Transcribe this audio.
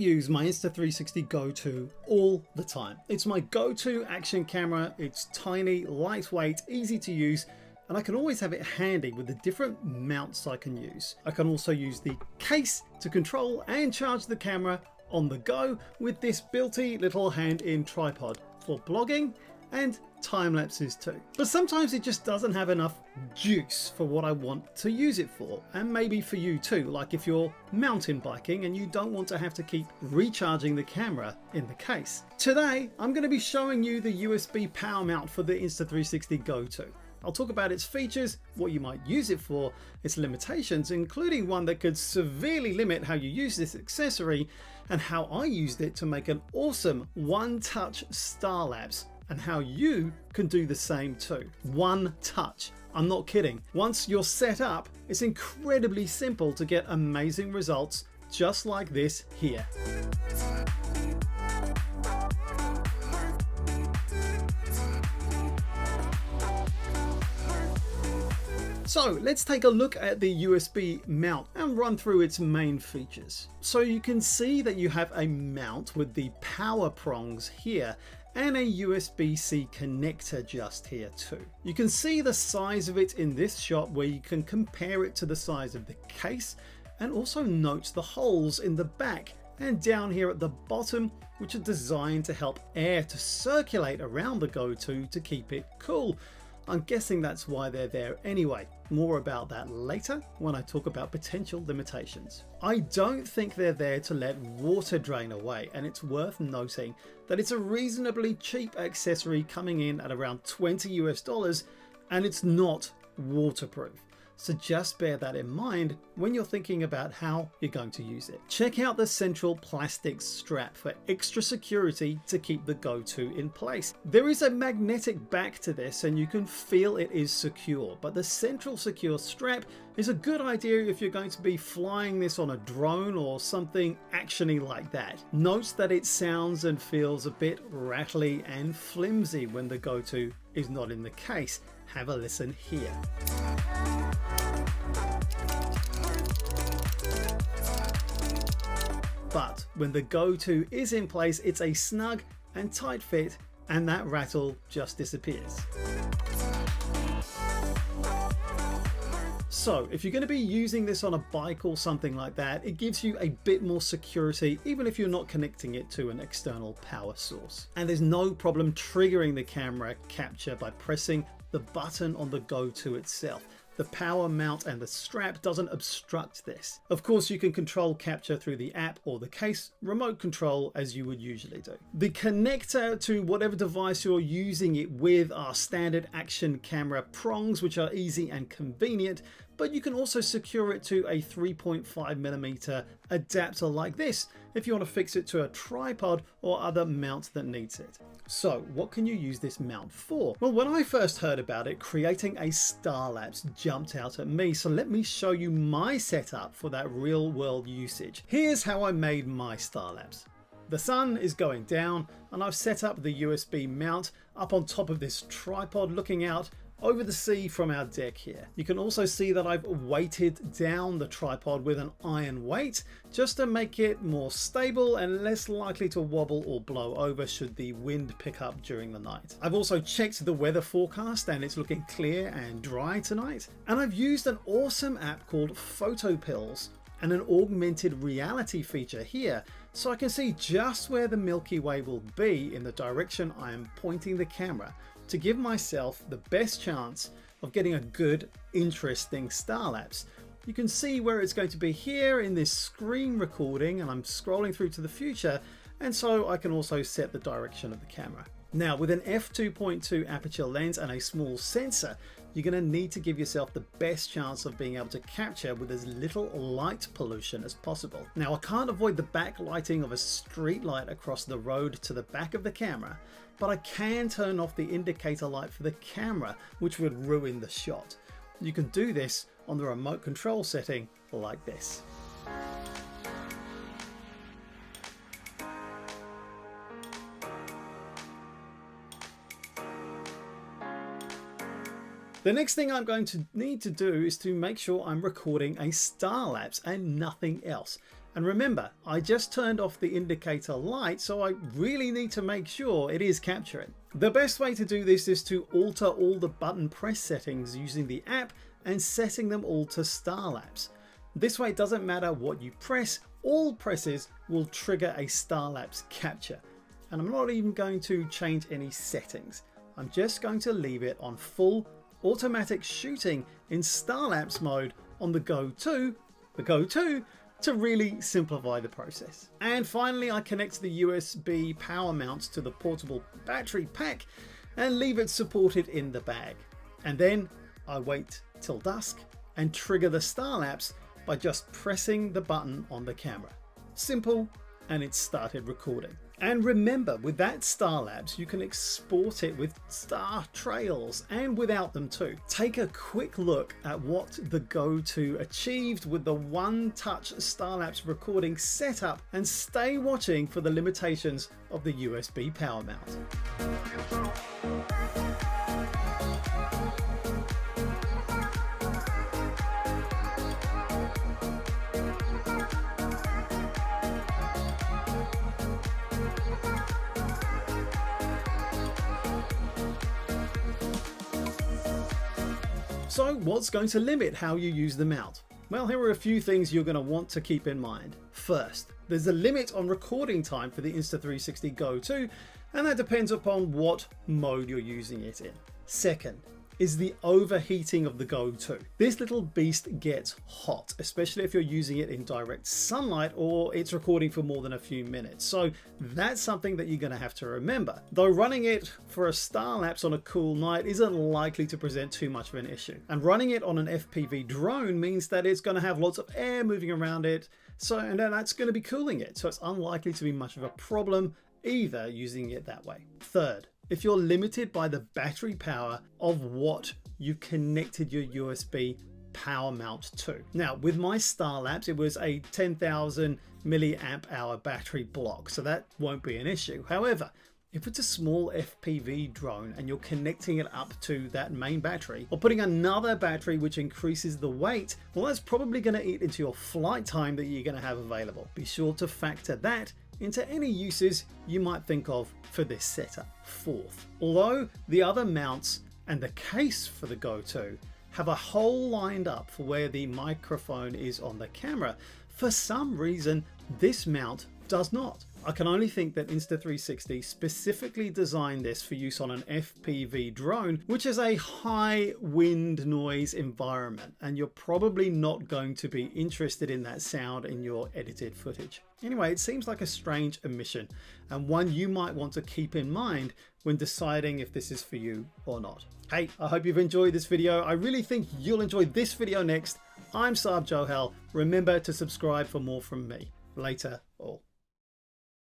use my Insta360 Go 2 all the time. It's my go-to action camera. It's tiny, lightweight, easy to use, and I can always have it handy with the different mounts I can use. I can also use the case to control and charge the camera on the go with this built-in little hand-in tripod for blogging and time lapses too. But sometimes it just doesn't have enough juice for what I want to use it for, and maybe for you too, like if you're mountain biking and you don't want to have to keep recharging the camera in the case. Today I'm going to be showing you the USB power mount for the Insta360 Go 2. I'll talk about its features, what you might use it for, its limitations, including one that could severely limit how you use this accessory, and how I used it to make an awesome one-touch Starlapse, and how you can do the same too. One touch. I'm not kidding. Once you're set up, it's incredibly simple to get amazing results just like this here. So let's take a look at the USB mount and run through its main features. So you can see that you have a mount with the power prongs here and a USB-C connector just here too. You can see the size of it in this shot where you can compare it to the size of the case, and also note the holes in the back and down here at the bottom, which are designed to help air to circulate around the Go 2 to keep it cool. I'm guessing that's why they're there anyway. More about that later when I talk about potential limitations. I don't think they're there to let water drain away, and it's worth noting that it's a reasonably cheap accessory coming in at around $20 US, and it's not waterproof. So just bear that in mind when you're thinking about how you're going to use it. Check out the central plastic strap for extra security to keep the Go 2 in place. There is a magnetic back to this and you can feel it is secure, but the central secure strap is a good idea if you're going to be flying this on a drone or something actiony like that. Note that it sounds and feels a bit rattly and flimsy when the Go 2 is not in the case. Have a listen here. But when the Go 2 is in place, it's a snug and tight fit, and that rattle just disappears. So if you're going to be using this on a bike or something like that, it gives you a bit more security, even if you're not connecting it to an external power source. And there's no problem triggering the camera capture by pressing the button on the Go 2 itself. The power mount and the strap doesn't obstruct this. Of course, you can control capture through the app or the case, remote control as you would usually do. The connector to whatever device you're using it with are standard action camera prongs, which are easy and convenient, but you can also secure it to a 3.5mm adapter like this if you want to fix it to a tripod or other mount that needs it. So what can you use this mount for? Well, when I first heard about it, creating a Starlapse jumped out at me, so let me show you my setup for that real world usage. Here's how I made my Starlapse. The sun is going down and I've set up the USB mount up on top of this tripod looking out over the sea from our deck here. You can also see that I've weighted down the tripod with an iron weight just to make it more stable and less likely to wobble or blow over should the wind pick up during the night. I've also checked the weather forecast and it's looking clear and dry tonight. And I've used an awesome app called Photo Pills and an augmented reality feature here, so I can see just where the Milky Way will be in the direction I am pointing the camera, to give myself the best chance of getting a good, interesting Starlapse. You can see where it's going to be here in this screen recording, and I'm scrolling through to the future, and so I can also set the direction of the camera. Now, with an f2.2 aperture lens and a small sensor, you're going to need to give yourself the best chance of being able to capture with as little light pollution as possible. Now, I can't avoid the backlighting of a street light across the road to the back of the camera, but I can turn off the indicator light for the camera, which would ruin the shot. You can do this on the remote control setting like this. The next thing I'm going to need to do is to make sure I'm recording a Starlapse and nothing else. And remember, I just turned off the indicator light, so I really need to make sure it is capturing. The best way to do this is to alter all the button press settings using the app and setting them all to Starlapse. This way it doesn't matter what you press, all presses will trigger a Starlapse capture. And I'm not even going to change any settings. I'm just going to leave it on full automatic shooting in Starlapse mode on the Go 2 to really simplify the process. And finally, I connect the USB power mount to the portable battery pack and leave it supported in the bag. And then I wait till dusk and trigger the Starlapse by just pressing the button on the camera. Simple, and it started recording. And remember, with that Starlapse, you can export it with star trails and without them too. Take a quick look at what the Go 2 achieved with the one-touch Starlapse recording setup, and stay watching for the limitations of the USB power mount. So what's going to limit how you use the mount? Well, here are a few things you're going to want to keep in mind. First, there's a limit on recording time for the Insta360 Go 2, and that depends upon what mode you're using it in. Second is the overheating of the Go 2. This little beast gets hot, especially if you're using it in direct sunlight or it's recording for more than a few minutes. So that's something that you're going to have to remember. Though running it for a Starlapse on a cool night isn't likely to present too much of an issue. And running it on an FPV drone means that it's going to have lots of air moving around it, and then that's going to be cooling it. So it's unlikely to be much of a problem either using it that way. Third, if you're limited by the battery power of what you've connected your USB power mount to. Now, with my Starlapse, it was a 10,000 milliamp hour battery block, so that won't be an issue. However, if it's a small FPV drone and you're connecting it up to that main battery or putting another battery which increases the weight, well, that's probably going to eat into your flight time that you're going to have available. Be sure to factor that into any uses you might think of for this setup. Fourth, although the other mounts and the case for the Go 2 have a hole lined up for where the microphone is on the camera, for some reason this mount does not. I can only think that Insta360 specifically designed this for use on an FPV drone, which is a high wind noise environment, and you're probably not going to be interested in that sound in your edited footage. Anyway, it seems like a strange omission, and one you might want to keep in mind when deciding if this is for you or not. Hey, I hope you've enjoyed this video. I really think you'll enjoy this video next. I'm Saab Johel. Remember to subscribe for more from me. Later all.